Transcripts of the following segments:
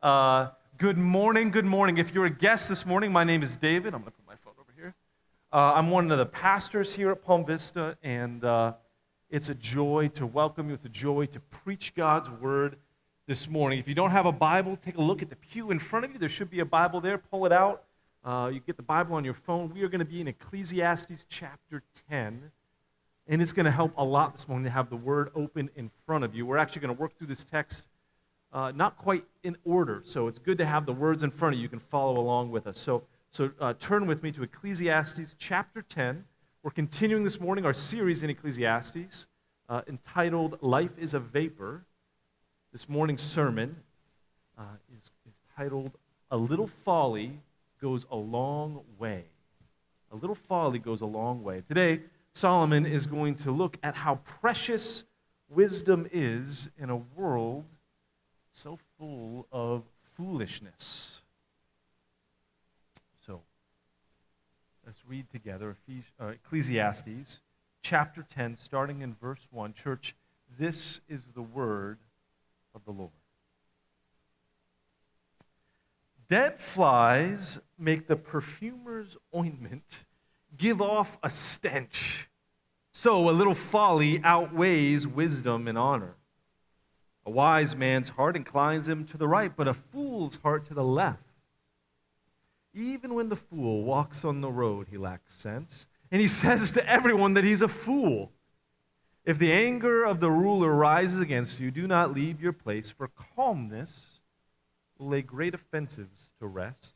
Good morning, good morning. If you're a guest this morning, my name is David. I'm going to put my phone over here. I'm one of the pastors here at Palm Vista, and it's a joy to welcome you. It's a joy to preach God's Word this morning. If you don't have a Bible, take a look at the pew in front of you. There should be a Bible there. Pull it out. You get the Bible on your phone. We are going to be in Ecclesiastes chapter 10, and it's going to help a lot this morning to have the Word open in front of you. We're actually going to work through this text not quite in order, so it's good to have the words in front of you. You can follow along with us. So turn with me to Ecclesiastes chapter 10. We're continuing this morning our series in Ecclesiastes entitled Life is a Vapor. This morning's sermon is titled A Little Folly Goes a Long Way. A little folly goes a long way. Today, Solomon is going to look at how precious wisdom is in a world so full of foolishness. So, let's read together Ecclesiastes chapter 10, starting in verse 1. Church, this is the word of the Lord. Dead flies make the perfumer's ointment give off a stench. So a little folly outweighs wisdom and honor. A wise man's heart inclines him to the right, but a fool's heart to the left. Even when the fool walks on the road, he lacks sense, and he says to everyone that he's a fool. If the anger of the ruler rises against you, do not leave your place, for calmness will lay great offenses to rest.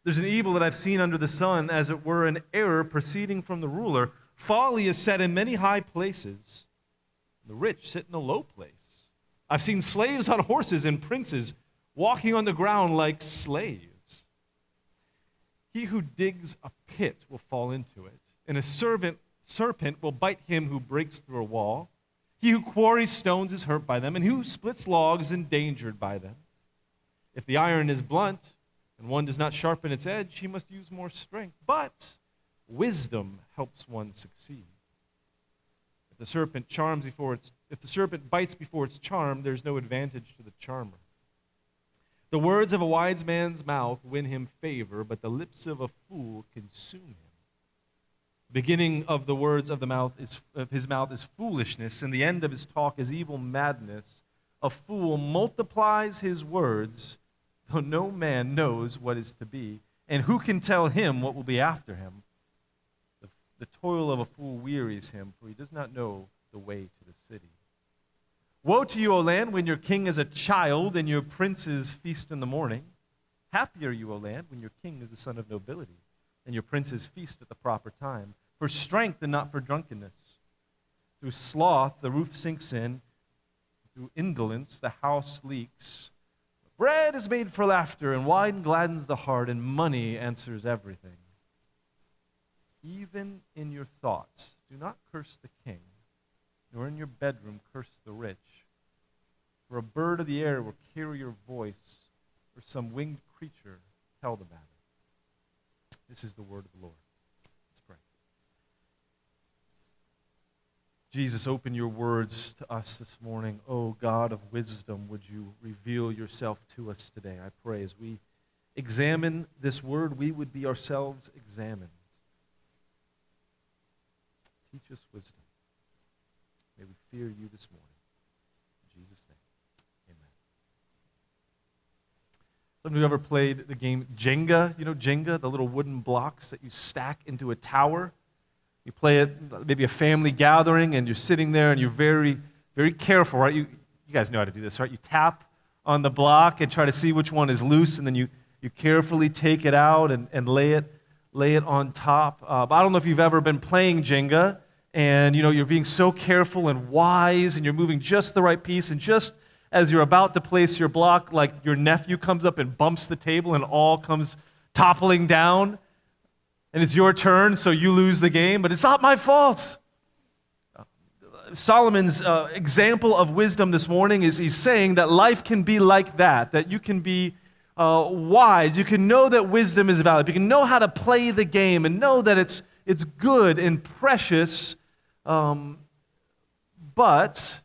There's an evil that I've seen under the sun, as it were an error proceeding from the ruler. Folly is set in many high places. The rich sit in a low place. I've seen slaves on horses and princes walking on the ground like slaves. He who digs a pit will fall into it, and a serpent will bite him who breaks through a wall. He who quarries stones is hurt by them, and who splits logs is endangered by them. If the iron is blunt, and one does not sharpen its edge, he must use more strength. But wisdom helps one succeed. If the serpent bites before it's charmed, there's no advantage to the charmer. The words of a wise man's mouth win him favor, but the lips of a fool consume him. The beginning of the words of his mouth is foolishness, and the end of his talk is evil madness. A fool multiplies his words, though no man knows what is to be, and who can tell him what will be after him? The toil of a fool wearies him, for he does not know the way to the city. Woe to you, O land, when your king is a child and your princes feast in the morning. Happy are you, O land, when your king is the son of nobility and your princes feast at the proper time, for strength and not for drunkenness. Through sloth the roof sinks in, through indolence the house leaks. Bread is made for laughter, and wine gladdens the heart, and money answers everything. Even in your thoughts, do not curse the king, nor in your bedroom curse the rich. For a bird of the air will carry your voice, or some winged creature tell the matter. This is the word of the Lord. Let's pray. Jesus, open your words to us this morning. O God of wisdom, would you reveal yourself to us today? I pray as we examine this word, we would be ourselves examined. Teach us wisdom. May we fear you this morning. In Jesus' name, amen. Some of you ever played the game Jenga? You know Jenga, the little wooden blocks that you stack into a tower? You play it, maybe a family gathering, and you're sitting there, and you're very, very careful, right? You guys know how to do this, right? You tap on the block and try to see which one is loose, and then you carefully take it out and lay it on top. But I don't know if you've ever been playing Jenga, and you're being so careful and wise, and you're moving just the right piece, and just as you're about to place your block, like your nephew comes up and bumps the table, and all comes toppling down, and it's your turn, so you lose the game, but it's not my fault. Solomon's example of wisdom this morning is he's saying that life can be like that you can be wise. You can know that wisdom is valid. You can know how to play the game and know that it's good and precious, but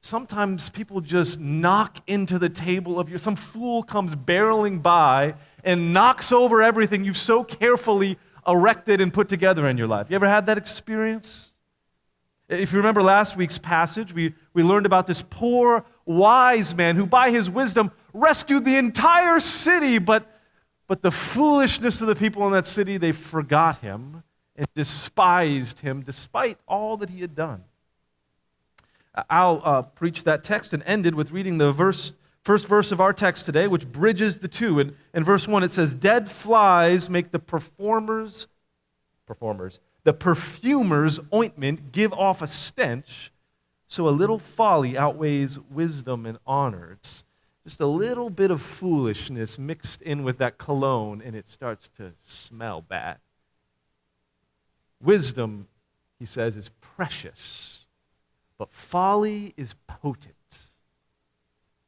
sometimes people just knock into the table of some fool comes barreling by and knocks over everything you've so carefully erected and put together in your life. You ever had that experience? If you remember last week's passage, we learned about this poor wise man who by his wisdom rescued the entire city, but the foolishness of the people in that city, they forgot him and despised him despite all that he had done. I'll preach that text and end it with reading the first verse of our text today, which bridges the two. In verse 1, it says, "Dead flies make the perfumer's ointment give off a stench, so a little folly outweighs wisdom and honor." It's just a little bit of foolishness mixed in with that cologne, and it starts to smell bad. Wisdom, he says, is precious, but folly is potent.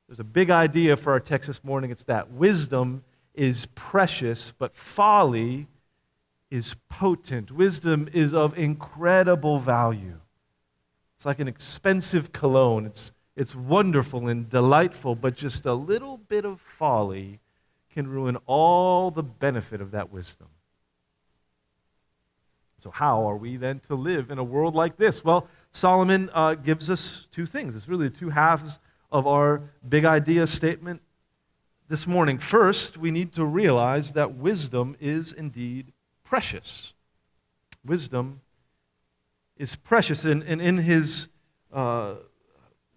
There's a big idea for our text this morning. It's that wisdom is precious, but folly is potent. Wisdom is of incredible value. It's like an expensive cologne. It's wonderful and delightful, but just a little bit of folly can ruin all the benefit of that wisdom. So how are we then to live in a world like this? Well, Solomon gives us two things. It's really the two halves of our big idea statement this morning. First, we need to realize that wisdom is indeed precious. Wisdom is precious. And in his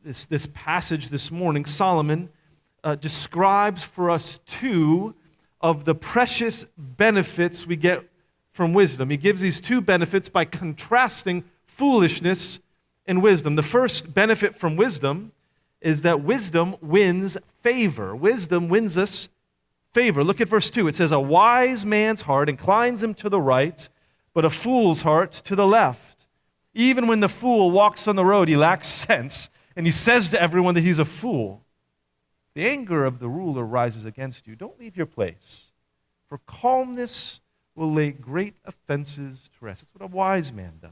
this passage this morning, Solomon describes for us two of the precious benefits we get from wisdom. He gives these two benefits by contrasting foolishness and wisdom. The first benefit from wisdom is that wisdom wins favor. Wisdom wins us favor. Look at verse 2. It says, "A wise man's heart inclines him to the right, but a fool's heart to the left. Even when the fool walks on the road, he lacks sense, and he says to everyone that he's a fool. The anger of the ruler rises against you. Don't leave your place, for calmness will lay great offenses to rest." That's what a wise man does.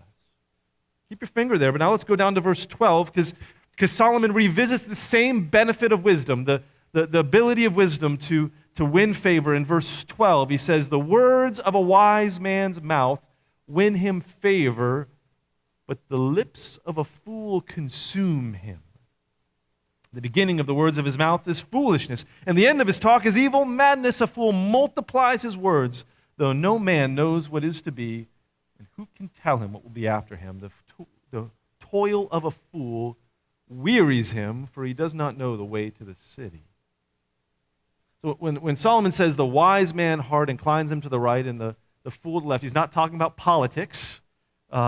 Keep your finger there, but now let's go down to verse 12, because Solomon revisits the same benefit of wisdom, the ability of wisdom to win favor. In verse 12, he says, "The words of a wise man's mouth win him favor, but the lips of a fool consume him." The beginning of the words of his mouth is foolishness, and the end of his talk is evil madness. A fool multiplies his words, though no man knows what is to be, and who can tell him what will be after him? The toil of a fool wearies him, for he does not know the way to the city. So when Solomon says the wise man heart inclines him to the right and the fool to the left, he's not talking about politics.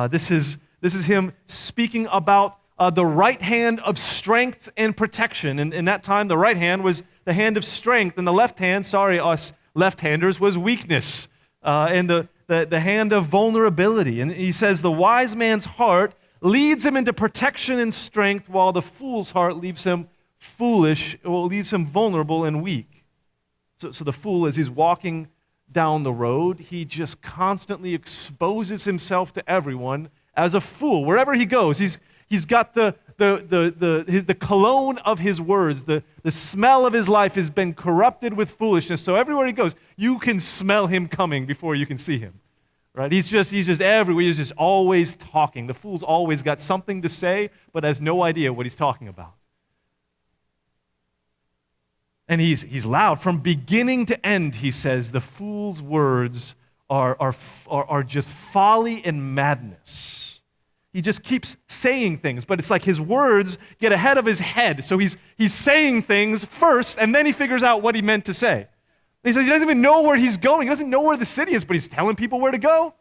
This is him speaking about the right hand of strength and protection. And in that time, the right hand was the hand of strength, and the left hand, us left-handers, was weakness, and the hand of vulnerability. And he says the wise man's heart leads him into protection and strength, while the fool's heart leaves him foolish, or leaves him vulnerable and weak. So the fool, as he's walking down the road, he just constantly exposes himself to everyone as a fool. Wherever he goes, he's got the cologne of his words, the smell of his life has been corrupted with foolishness. So everywhere he goes, you can smell him coming before you can see him. Right? He's just everywhere. He's just always talking. The fool's always got something to say, but has no idea what he's talking about. And he's loud. From beginning to end, he says, the fool's words are just folly and madness. He just keeps saying things, but it's like his words get ahead of his head. So he's saying things first, and then he figures out what he meant to say. He says he doesn't even know where he's going. He doesn't know where the city is, but he's telling people where to go.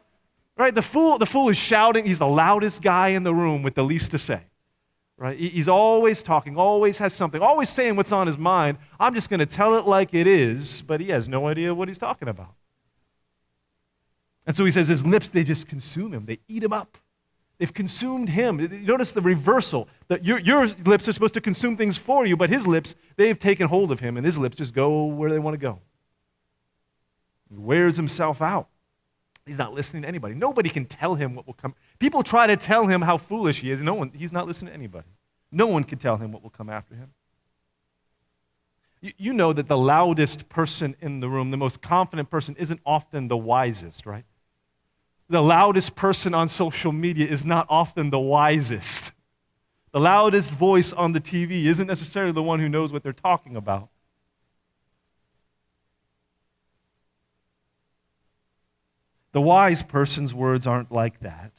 Right? The fool is shouting. He's the loudest guy in the room with the least to say. Right? He's always talking, always has something, always saying what's on his mind. I'm just going to tell it like it is, but he has no idea what he's talking about. And so he says his lips, they just consume him. They eat him up. They've consumed him. You notice the reversal. That your lips are supposed to consume things for you, but his lips, they've taken hold of him, and his lips just go where they want to go. He wears himself out. He's not listening to anybody. Nobody can tell him what will come. People try to tell him how foolish he is. He's not listening to anybody. No one can tell him what will come after him. You know that the loudest person in the room, the most confident person, isn't often the wisest, right? The loudest person on social media is not often the wisest. The loudest voice on the TV isn't necessarily the one who knows what they're talking about. The wise person's words aren't like that.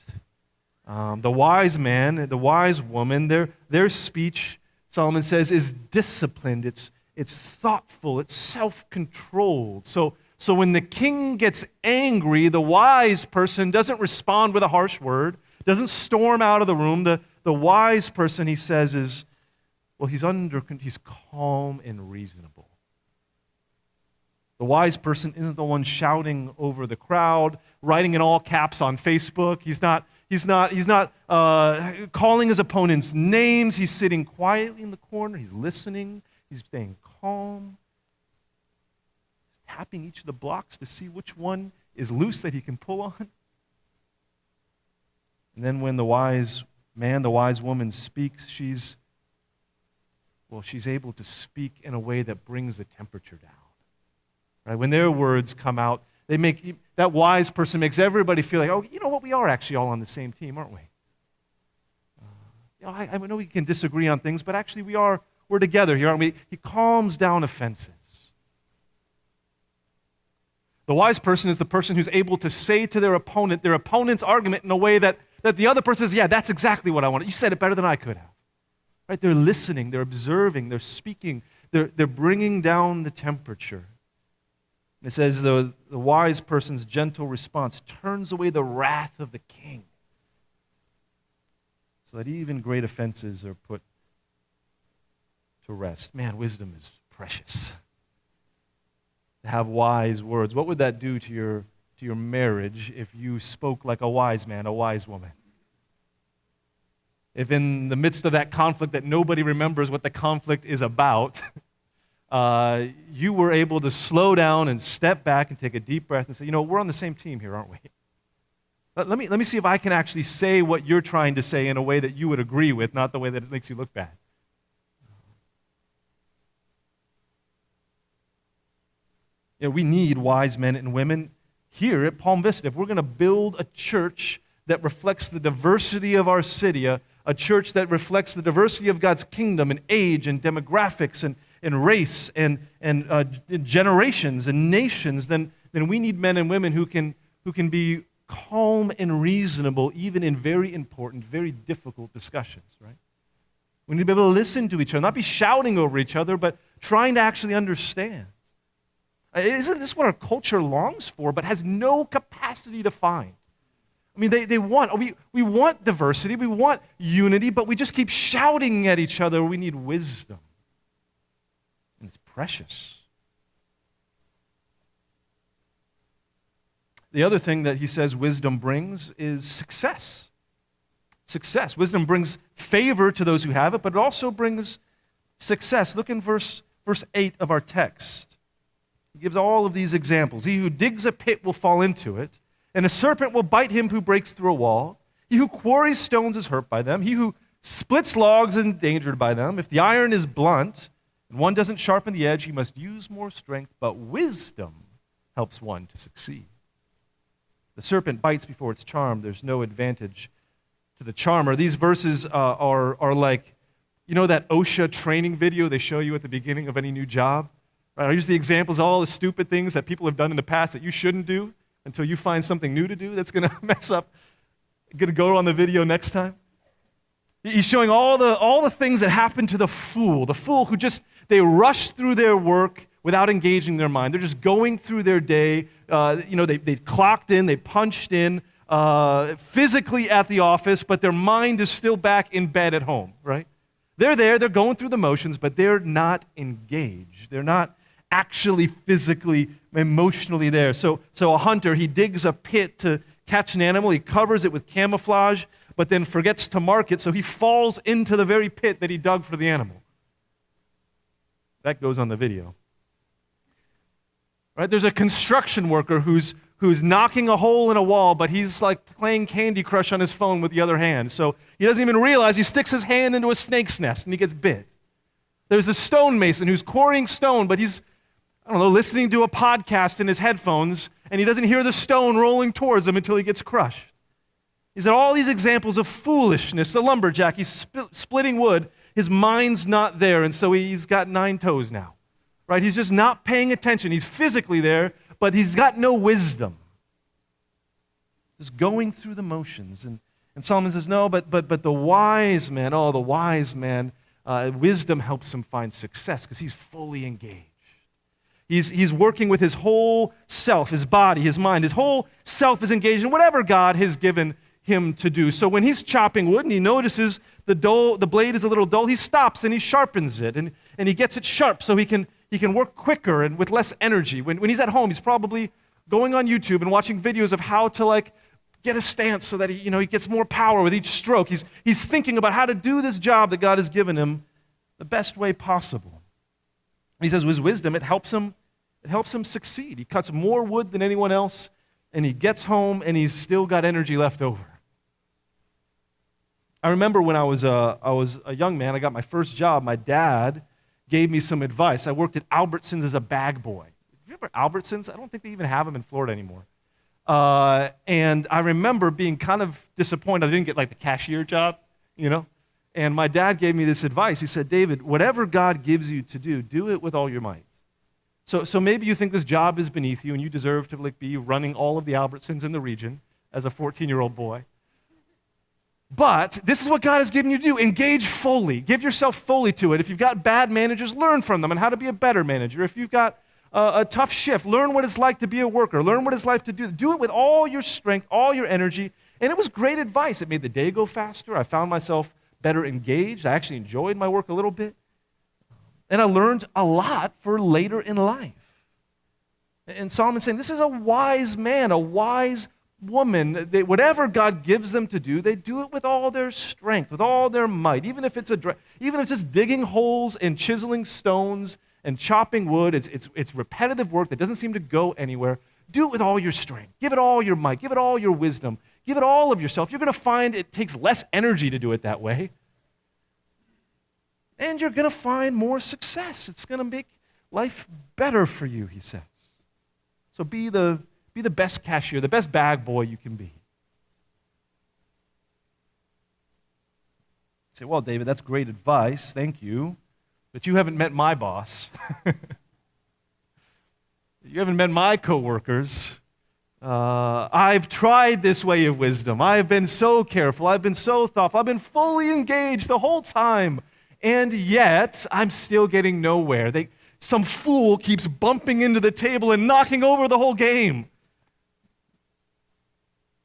The wise man, the wise woman, their speech, Solomon says, is disciplined. It's thoughtful. It's self-controlled. So when the king gets angry, the wise person doesn't respond with a harsh word, doesn't storm out of the room. The wise person, he says, he's calm and reasonable. The wise person isn't the one shouting over the crowd, writing in all caps on Facebook. He's not calling his opponents names. He's sitting quietly in the corner. He's listening. He's staying calm. He's tapping each of the blocks to see which one is loose that he can pull on. And then when the wise man, the wise woman speaks, she's able to speak in a way that brings the temperature down. Right? When their words come out, that wise person makes everybody feel like, oh, you know what, we are actually all on the same team, aren't we? I know we can disagree on things, but actually we're together here, aren't we? He calms down offenses. The wise person is the person who's able to say to their opponent's argument in a way that the other person says, yeah, that's exactly what I wanted. You said it better than I could have. Right? They're listening, they're observing, they're speaking, they're bringing down the temperature. It says the wise person's gentle response turns away the wrath of the king so that even great offenses are put to rest. Man, wisdom is precious. To have wise words. What would that do to your marriage if you spoke like a wise man, a wise woman? If in the midst of that conflict that nobody remembers what the conflict is about, you were able to slow down and step back and take a deep breath and say, we're on the same team here, aren't we? Let me see if I can actually say what you're trying to say in a way that you would agree with, not the way that it makes you look bad. We need wise men and women here at Palm Vista. If we're going to build a church that reflects the diversity of our city, a church that reflects the diversity of God's kingdom and age and demographics and race and generations and nations, then we need men and women who can be calm and reasonable even in very important, very difficult discussions, right? We need to be able to listen to each other, not be shouting over each other, but trying to actually understand. Isn't this what our culture longs for but has no capacity to find? I mean, we want diversity, we want unity, but we just keep shouting at each other. We need wisdom. And it's precious. The other thing that he says wisdom brings is success. Success. Wisdom brings favor to those who have it, but it also brings success. Look in verse 8 of our text. He gives all of these examples. He who digs a pit will fall into it, and a serpent will bite him who breaks through a wall. He who quarries stones is hurt by them. He who splits logs is endangered by them. If the iron is blunt, and one doesn't sharpen the edge, he must use more strength, but wisdom helps one to succeed. The serpent bites before it's charmed. There's no advantage to the charmer. These verses are like, that OSHA training video they show you at the beginning of any new job? Right? I use the examples of all the stupid things that people have done in the past that you shouldn't do until you find something new to do that's going to mess up, going to go on the video next time. He's showing all the things that happen to the fool who they rush through their work without engaging their mind. They're just going through their day. They clocked in, they punched in physically at the office, but their mind is still back in bed at home, right? They're there, they're going through the motions, but they're not engaged. They're not actually physically, emotionally there. So a hunter, he digs a pit to catch an animal, he covers it with camouflage, but then forgets to mark it, so he falls into the very pit that he dug for the animal. That goes on the video. Right? There's a construction worker who's knocking a hole in a wall, but he's like playing Candy Crush on his phone with the other hand. So he doesn't even realize he sticks his hand into a snake's nest and he gets bit. There's a stonemason who's quarrying stone, but he's, listening to a podcast in his headphones, and he doesn't hear the stone rolling towards him until he gets crushed. He's at all these examples of foolishness. The lumberjack, he's splitting wood. His mind's not there, and so he's got 9 toes now. Right? He's just not paying attention. He's physically there, but he's got no wisdom. Just going through the motions. And Solomon says, no, but the wise man, wisdom helps him find success because he's fully engaged. He's working with his whole self, his body, his mind. His whole self is engaged in whatever God has given him to do. So when he's chopping wood and he notices the blade is a little dull, he stops and he sharpens it and he gets it sharp so he can work quicker and with less energy. When he's at home, he's probably going on YouTube and watching videos of how to get a stance so that he gets more power with each stroke. He's thinking about how to do this job that God has given him the best way possible. He says with wisdom, it helps him succeed. He cuts more wood than anyone else, and he gets home, and he's still got energy left over. I remember when I was a young man, I got my first job. My dad gave me some advice. I worked at Albertsons as a bag boy. You remember Albertsons? I don't think they even have them in Florida anymore. And I remember being kind of disappointed I didn't get the cashier job, And my dad gave me this advice. He said, David, whatever God gives you to do it with all your might. So maybe you think this job is beneath you and you deserve to be running all of the Albertsons in the region as a 14-year-old boy. But this is what God has given you to do. Engage fully. Give yourself fully to it. If you've got bad managers, learn from them and how to be a better manager. If you've got a tough shift, learn what it's like to be a worker. Learn what it's like to do it with all your strength, all your energy. And it was great advice. It made the day go faster. I found myself better engaged. I actually enjoyed my work a little bit. And I learned a lot for later in life. And Solomon's saying this is a wise man, a wise woman. Whatever God gives them to do, they do it with all their strength, with all their might. Even if it's just digging holes and chiseling stones and chopping wood, it's repetitive work that doesn't seem to go anywhere. Do it with all your strength. Give it all your might. Give it all your wisdom. Give it all of yourself. You're going to find it takes less energy to do it that way. And you're going to find more success. It's going to make life better for you, he says. So be the best cashier, the best bag boy you can be. You say, well, David, that's great advice. Thank you. But you haven't met my boss. You haven't met my coworkers. I've tried this way of wisdom. I've been so careful. I've been so thoughtful. I've been fully engaged the whole time. And yet, I'm still getting nowhere. Some fool keeps bumping into the table and knocking over the whole game.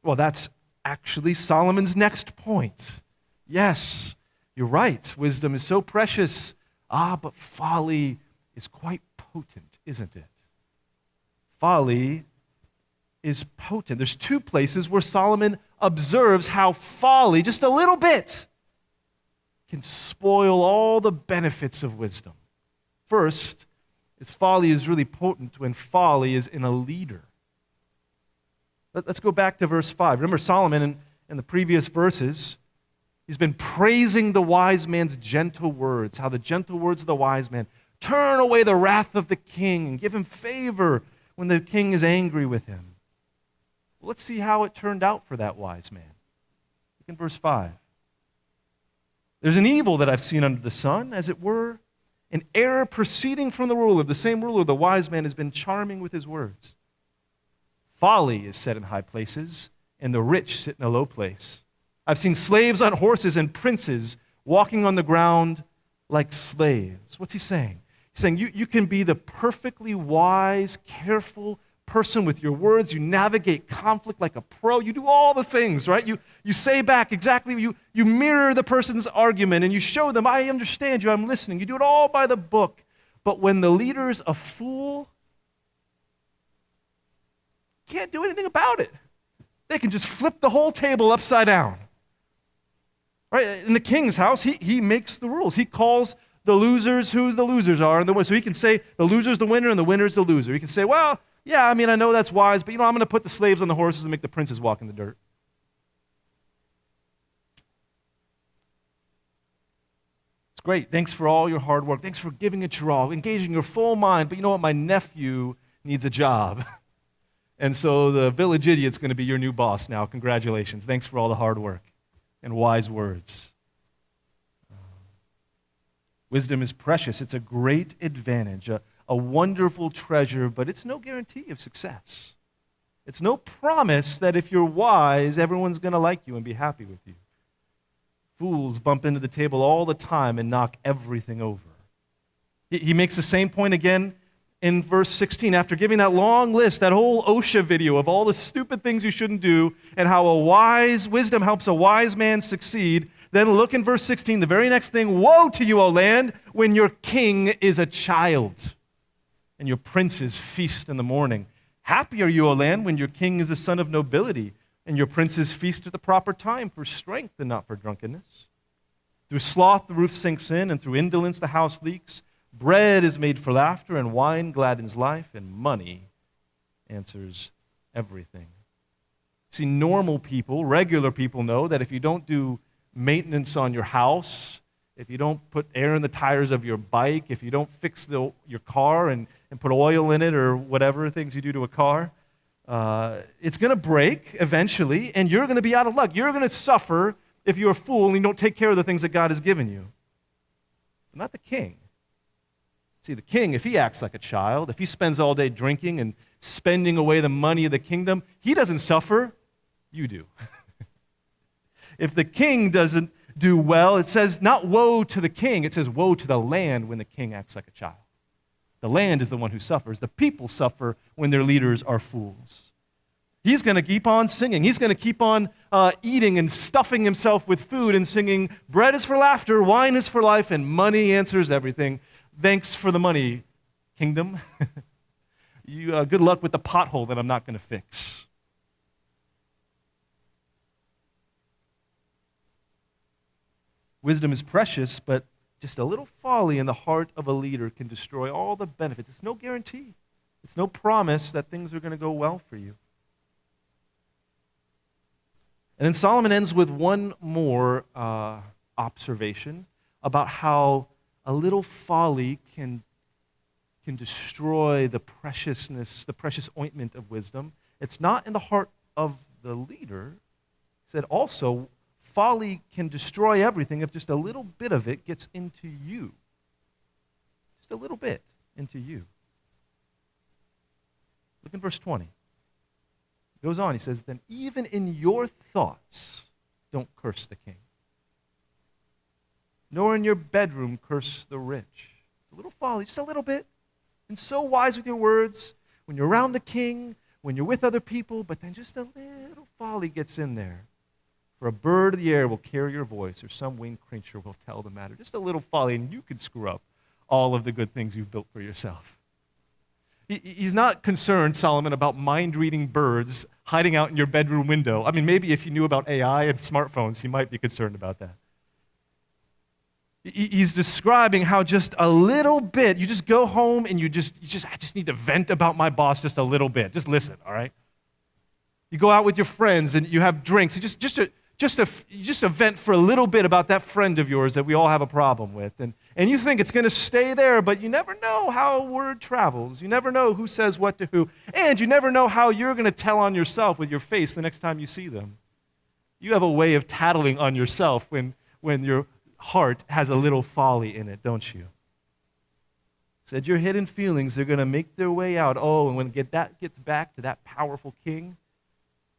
Well, that's actually Solomon's next point. Yes, you're right. Wisdom is so precious. But folly is quite potent, isn't it? Folly is potent. There's 2 places where Solomon observes how folly, just a little bit, can spoil all the benefits of wisdom. First, folly is really potent when folly is in a leader. Let's go back to verse 5. Remember Solomon in the previous verses, he's been praising the wise man's gentle words, how the gentle words of the wise man turn away the wrath of the king and give him favor when the king is angry with him. Well, let's see how it turned out for that wise man. Look in verse 5. There's an evil that I've seen under the sun, as it were, an error proceeding from the ruler. The same ruler, the wise man, has been charming with his words. Folly is set in high places, and the rich sit in a low place. I've seen slaves on horses and princes walking on the ground like slaves. What's he saying? He's saying you can be the perfectly wise, careful person with your words. You navigate conflict like a pro. You do all the things, right? You say back exactly, you mirror the person's argument and you show them, I understand you, I'm listening. You do it all by the book. But when the leader's a fool, you can't do anything about it. They can just flip the whole table upside down. Right? In the king's house, he makes the rules. He calls the losers who the losers are. And so he can say the loser's the winner and the winner's the loser. He can say, well, yeah, I mean, I know that's wise, but I'm going to put the slaves on the horses and make the princes walk in the dirt. It's great. Thanks for all your hard work. Thanks for giving it your all, engaging your full mind. But you know what? My nephew needs a job. And so the village idiot's going to be your new boss now. Congratulations. Thanks for all the hard work and wise words. Wisdom is precious. It's a great advantage, a wonderful treasure, but it's no guarantee of success. It's no promise that if you're wise, everyone's going to like you and be happy with you. Fools bump into the table all the time and knock everything over. He makes the same point again in verse 16. After giving that long list, that whole OSHA video of all the stupid things you shouldn't do and how wisdom helps a wise man succeed, then look in verse 16, the very next thing, woe to you, O land, when your king is a child and your princes feast in the morning. Happy are you, O land, when your king is a son of nobility and your princes feast at the proper time for strength and not for drunkenness. Through sloth the roof sinks in, and through indolence the house leaks. Bread is made for laughter, and wine gladdens life, and money answers everything. See, normal people, regular people know that if you don't do maintenance on your house, if you don't put air in the tires of your bike, if you don't fix your car and put oil in it or whatever things you do to a car, it's going to break eventually, and you're going to be out of luck. You're going to suffer if you're a fool and you don't take care of the things that God has given you. Not the king. See, the king, if he acts like a child, if he spends all day drinking and spending away the money of the kingdom, he doesn't suffer. You do. If the king doesn't do well, it says not woe to the king, it says woe to the land when the king acts like a child. The land is the one who suffers. The people suffer when their leaders are fools. He's going to keep on singing. He's going to keep on eating and stuffing himself with food and singing, bread is for laughter, wine is for life, and money answers everything. Thanks for the money, kingdom. Good luck with the pothole that I'm not going to fix. Wisdom is precious, but just a little folly in the heart of a leader can destroy all the benefits. It's no guarantee. It's no promise that things are going to go well for you. And then Solomon ends with one more observation about how a little folly can destroy the preciousness, the precious ointment of wisdom. It's not in the heart of the leader. He said also, folly can destroy everything if just a little bit of it gets into you. Just a little bit into you. Look in verse 20. He goes on, he says, then even in your thoughts, don't curse the king. Nor in your bedroom curse the rich. It's a little folly, just a little bit. And so wise with your words when you're around the king, when you're with other people, but then just a little folly gets in there. For a bird of the air will carry your voice, or some winged creature will tell the matter. Just a little folly, and you could screw up all of the good things you've built for yourself. He's not concerned, Solomon, about mind-reading birds hiding out in your bedroom window. I mean, maybe if you knew about AI and smartphones, he might be concerned about that. He's describing how just a little bit, you just go home and I just need to vent about my boss just a little bit. Just listen, all right? You go out with your friends and you have drinks. Just a vent for a little bit about that friend of yours that we all have a problem with. And you think it's going to stay there, but you never know how word travels. You never know who says what to who. And you never know how you're going to tell on yourself with your face the next time you see them. You have a way of tattling on yourself when your heart has a little folly in it, don't you? Said your hidden feelings, they're going to make their way out. Oh, and when that gets back to that powerful king,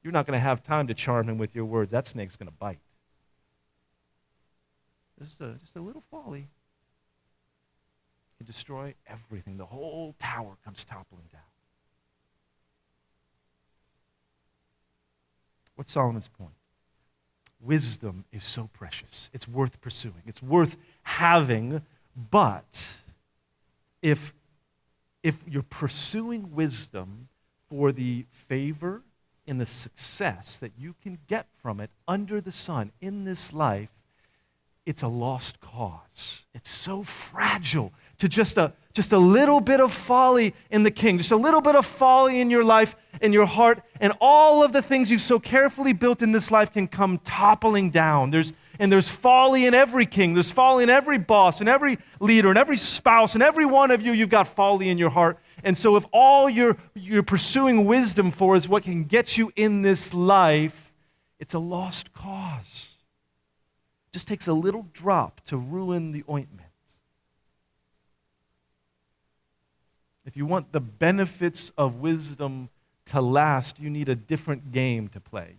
you're not going to have time to charm him with your words. That snake's going to bite. Just a little folly can destroy everything. The whole tower comes toppling down. What's Solomon's point? Wisdom is so precious. It's worth pursuing. It's worth having, but if you're pursuing wisdom for the favor and the success that you can get from it under the sun in this life, it's a lost cause. It's so fragile to just a little bit of folly in the king, just a little bit of folly in your life, in your heart, and all of the things you've so carefully built in this life can come toppling down. There's folly in every king. There's folly in every boss, and every leader, and every spouse, and every one of you, you've got folly in your heart. And so if all you're pursuing wisdom for is what can get you in this life, it's a lost cause. It just takes a little drop to ruin the ointment. If you want the benefits of wisdom to last, you need a different game to play.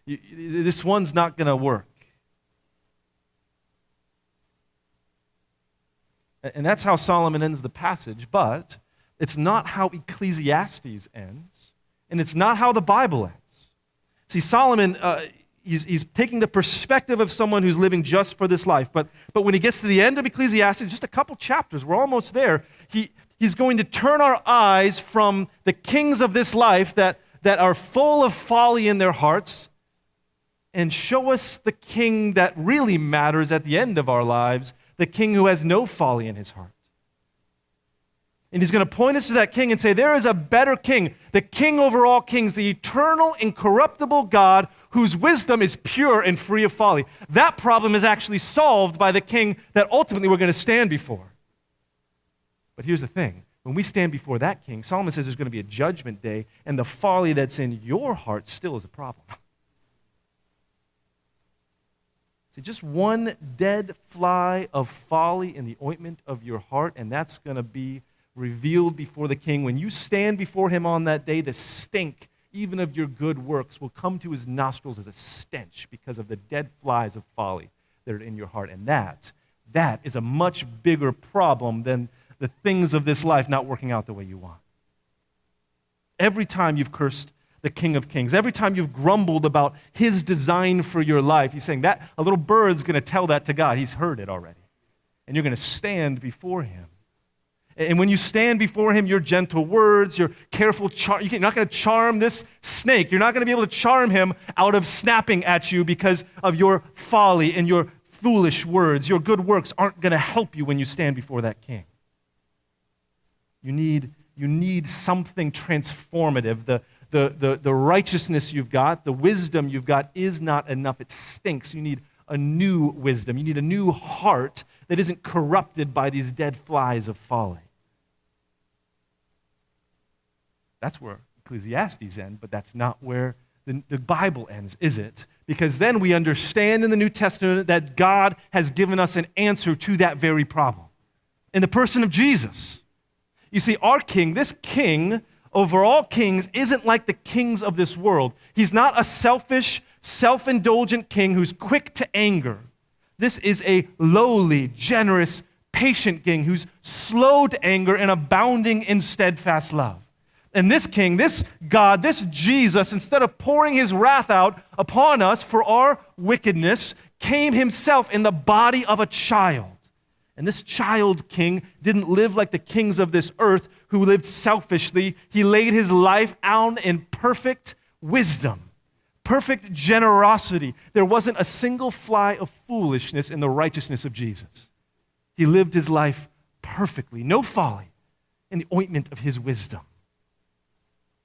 This one's not going to work. And that's how Solomon ends the passage, but it's not how Ecclesiastes ends, and it's not how the Bible ends. See, Solomon, he's taking the perspective of someone who's living just for this life, but when he gets to the end of Ecclesiastes, just a couple chapters, we're almost there, He's going to turn our eyes from the kings of this life that are full of folly in their hearts and show us the king that really matters at the end of our lives, the king who has no folly in his heart. And he's going to point us to that king and say, there is a better king, the king over all kings, the eternal, incorruptible God whose wisdom is pure and free of folly. That problem is actually solved by the king that ultimately we're going to stand before. But here's the thing. When we stand before that king, Solomon says there's going to be a judgment day, and the folly that's in your heart still is a problem. See, just one dead fly of folly in the ointment of your heart, and that's going to be revealed before the king. When you stand before him on that day, the stink, even of your good works, will come to his nostrils as a stench because of the dead flies of folly that are in your heart. And that is a much bigger problem than the things of this life not working out the way you want. Every time you've cursed the King of Kings, every time you've grumbled about his design for your life, he's saying that a little bird's going to tell that to God. He's heard it already. And you're going to stand before him. And when you stand before him, your gentle words, your careful you're not going to charm this snake. You're not going to be able to charm him out of snapping at you because of your folly and your foolish words. Your good works aren't going to help you when you stand before that king. You need something transformative. The righteousness you've got, the wisdom you've got is not enough. It stinks. You need a new wisdom. You need a new heart that isn't corrupted by these dead flies of folly. That's where Ecclesiastes ends, but that's not where the Bible ends, is it? Because then we understand in the New Testament that God has given us an answer to that very problem in the person of Jesus. You see, our king, this king over all kings, isn't like the kings of this world. He's not a selfish, self-indulgent king who's quick to anger. This is a lowly, generous, patient king who's slow to anger and abounding in steadfast love. And this king, this God, this Jesus, instead of pouring his wrath out upon us for our wickedness, came himself in the body of a child. And this child king didn't live like the kings of this earth who lived selfishly. He laid his life out in perfect wisdom, perfect generosity. There wasn't a single fly of foolishness in the righteousness of Jesus. He lived his life perfectly, no folly, in the ointment of his wisdom.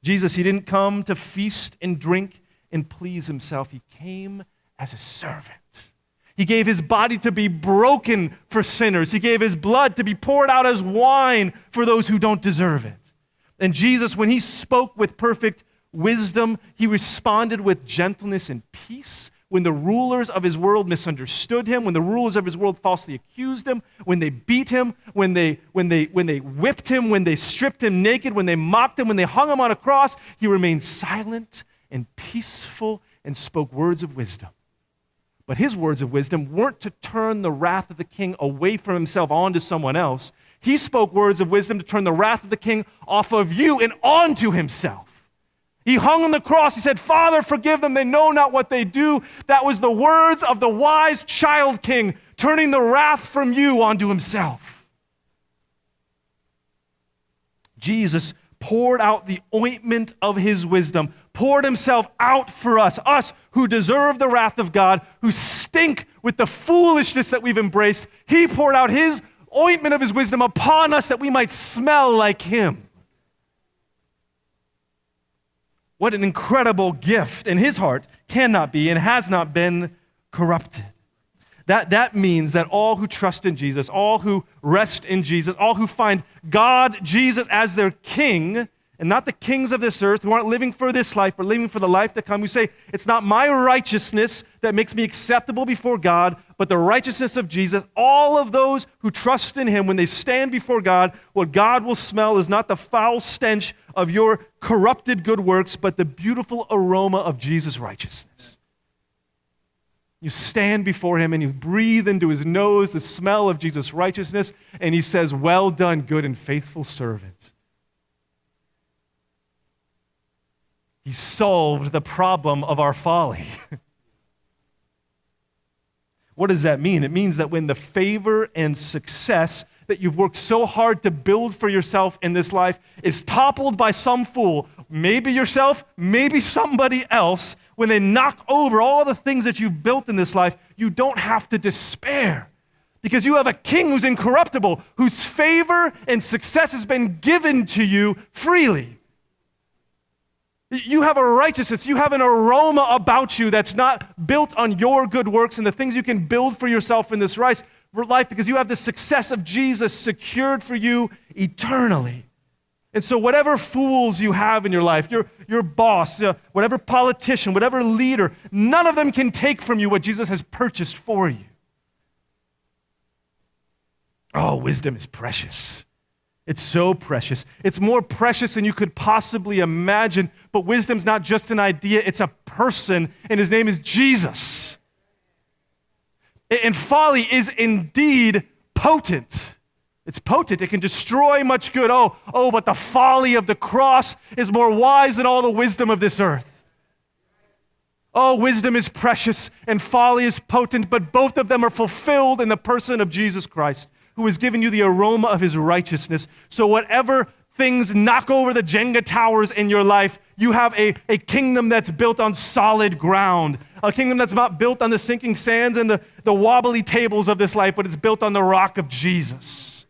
Jesus, he didn't come to feast and drink and please himself. He came as a servant. He gave his body to be broken for sinners. He gave his blood to be poured out as wine for those who don't deserve it. And Jesus, when he spoke with perfect wisdom, he responded with gentleness and peace. When the rulers of his world misunderstood him, when the rulers of his world falsely accused him, when they beat him, when they whipped him, when they stripped him naked, when they mocked him, when they hung him on a cross, he remained silent and peaceful and spoke words of wisdom. But his words of wisdom weren't to turn the wrath of the king away from himself onto someone else. He spoke words of wisdom to turn the wrath of the king off of you and onto himself. He hung on the cross. He said, Father, forgive them. They know not what they do. That was the words of the wise child king, turning the wrath from you onto himself. Jesus poured out the ointment of his wisdom, poured himself out for us who deserve the wrath of God, who stink with the foolishness that we've embraced. He poured out his ointment of his wisdom upon us that we might smell like him. What an incredible gift. And his heart cannot be and has not been corrupted. That means that all who trust in Jesus, all who rest in Jesus, all who find God, Jesus, as their king, and not the kings of this earth who aren't living for this life, but living for the life to come, who say, it's not my righteousness that makes me acceptable before God, but the righteousness of Jesus. All of those who trust in him, when they stand before God, what God will smell is not the foul stench of your corrupted good works, but the beautiful aroma of Jesus' righteousness. You stand before him and you breathe into his nose the smell of Jesus' righteousness, and he says, well done, good and faithful servant. He solved the problem of our folly. What does that mean? It means that when the favor and success that you've worked so hard to build for yourself in this life is toppled by some fool, maybe yourself, maybe somebody else, when they knock over all the things that you've built in this life, you don't have to despair. Because you have a king who's incorruptible, whose favor and success has been given to you freely. You have a righteousness, you have an aroma about you that's not built on your good works and the things you can build for yourself in this life, because you have the success of Jesus secured for you eternally. And so whatever fools you have in your life, your boss, whatever politician, whatever leader, none of them can take from you what Jesus has purchased for you. Oh, wisdom is precious. It's so precious. It's more precious than you could possibly imagine. But wisdom's not just an idea, it's a person, and his name is Jesus. And folly is indeed potent. It's potent. It can destroy much good. Oh, but the folly of the cross is more wise than all the wisdom of this earth. Oh, wisdom is precious and folly is potent, but both of them are fulfilled in the person of Jesus Christ, who has given you the aroma of his righteousness. So whatever things knock over the Jenga towers in your life, you have a kingdom that's built on solid ground. A kingdom that's not built on the sinking sands and the wobbly tables of this life, but it's built on the rock of Jesus.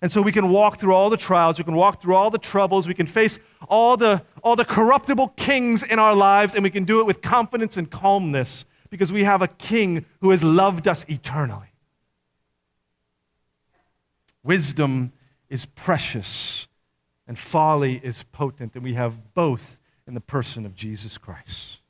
And so we can walk through all the trials, we can walk through all the troubles, we can face all the corruptible kings in our lives, and we can do it with confidence and calmness because we have a king who has loved us eternally. Wisdom is precious and folly is potent, and we have both in the person of Jesus Christ.